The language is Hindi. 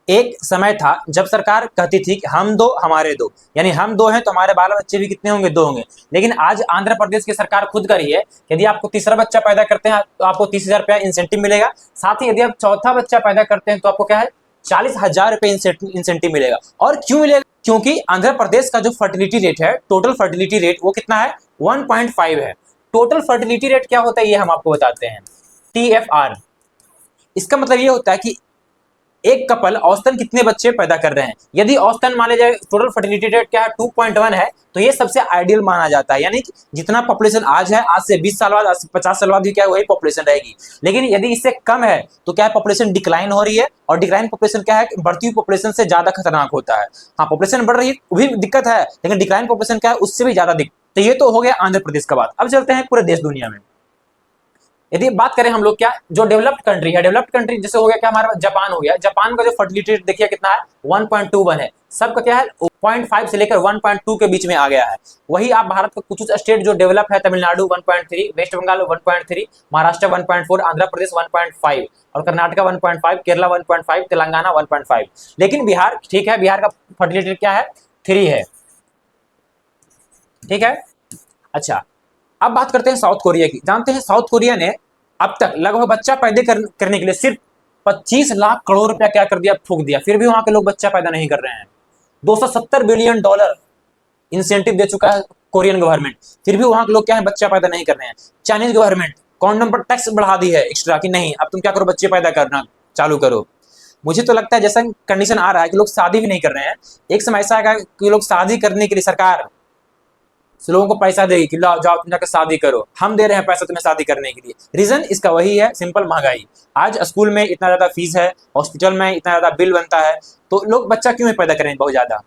एक समय था जब सरकार कहती थी कि हम दो हमारे दो, यानी हम दो हैं तो हमारे बाल बच्चे भी कितने होंगे, दो होंगे। लेकिन आज आंध्र प्रदेश की सरकार खुद कर रही है, यदि आपको तीसरा बच्चा पैदा करते हैं तो आपको 30,000 रुपया इंसेंटिव मिलेगा। साथ ही यदि आप चौथा बच्चा पैदा करते हैं तो आपको क्या है, 40,000 रुपये इंसेंटिव मिलेगा। और क्यों मिलेगा? क्योंकि आंध्र प्रदेश का जो फर्टिलिटी रेट है, टोटल फर्टिलिटी रेट, वो कितना है, 1.5 है। टोटल फर्टिलिटी रेट क्या होता है ये हम आपको बताते हैं, TFR। इसका मतलब ये होता है कि एक कपल औसतन कितने बच्चे पैदा कर रहे हैं। यदि औसतन मान लीजिए टोटल फर्टिलिटी रेट क्या है, 2.1 है, तो ये सबसे आइडियल माना जाता है। यानी कि जितना पॉपुलेशन आज है, आज से 20 साल बाद, 50 साल बाद भी क्या है, वही पॉपुलेशन रहेगी। लेकिन यदि इससे कम है तो क्या है, पॉपुलेशन डिक्लाइन हो रही है। और डिक्लाइन पॉपुलेशन क्या है, बढ़ती हुई पॉपुलेशन से ज्यादा खतरनाक होता है। हाँ, पॉपुलेशन बढ़ रही है वो भी दिक्कत है, लेकिन डिक्लाइन पॉपुलेशन क्या है, उससे भी ज्यादा दिक्कत। तो ये तो हो गया आंध्र प्रदेश का बात। अब चलते हैं पूरे देश दुनिया में। यदि बात करें हम लोग क्या, जो डेवलप्ड कंट्री है, डेवलप्ड कंट्री जैसे हो गया क्या, हमारा जापान हो गया। जापान का जो फर्टिलिटी रेट देखिए कितना है, 1.21 है। सबका क्या है, 0.5 से लेकर 1.2 के बीच में आ गया है। वही आप भारत का कुछ स्टेट जो डेवलप है, तमिलनाडु 1.3, वेस्ट बंगाल 1.3, महाराष्ट्र 1.4, आंध्र प्रदेश 1.5 और कर्नाटका 1.5, केरला 1.5, तेलंगाना 1.5। लेकिन बिहार ठीक है, बिहार का फर्टिलिटी रेट क्या है, 3 है। ठीक है। अच्छा, अब बात करते हैं साउथ कोरिया की। जानते हैं साउथ कोरिया ने अब तक लगभग बच्चा पैदा करने के लिए सिर्फ 25 लाख करोड़ रुपया क्या कर दिया, फूक दिया। फिर भी वहां के लोग बच्चा पैदा नहीं कर रहे हैं। $270 बिलियन इंसेंटिव दे चुका है कोरियन गवर्नमेंट, फिर भी वहां के लोग क्या है, बच्चा पैदा नहीं कर रहे हैं। चाइनीज गवर्नमेंट कॉन्डम पर टैक्स बढ़ा दी है एक्स्ट्रा, कि नहीं अब तुम क्या करो, बच्चे पैदा करना चालू करो। मुझे तो लगता है जैसा कंडीशन आ रहा है कि लोग शादी भी नहीं कर रहे हैं। एक समय ऐसा आएगा कि लोग शादी करने के लिए सरकार लोगों को पैसा देगी कि लाओ जाओ तुम जाकर शादी करो, हम दे रहे हैं पैसा तुम्हें शादी करने के लिए। रीजन इसका वही है, सिंपल महंगाई। आज स्कूल में इतना ज्यादा फीस है, हॉस्पिटल में इतना ज्यादा बिल बनता है, तो लोग बच्चा क्यों पैदा करें बहुत ज्यादा।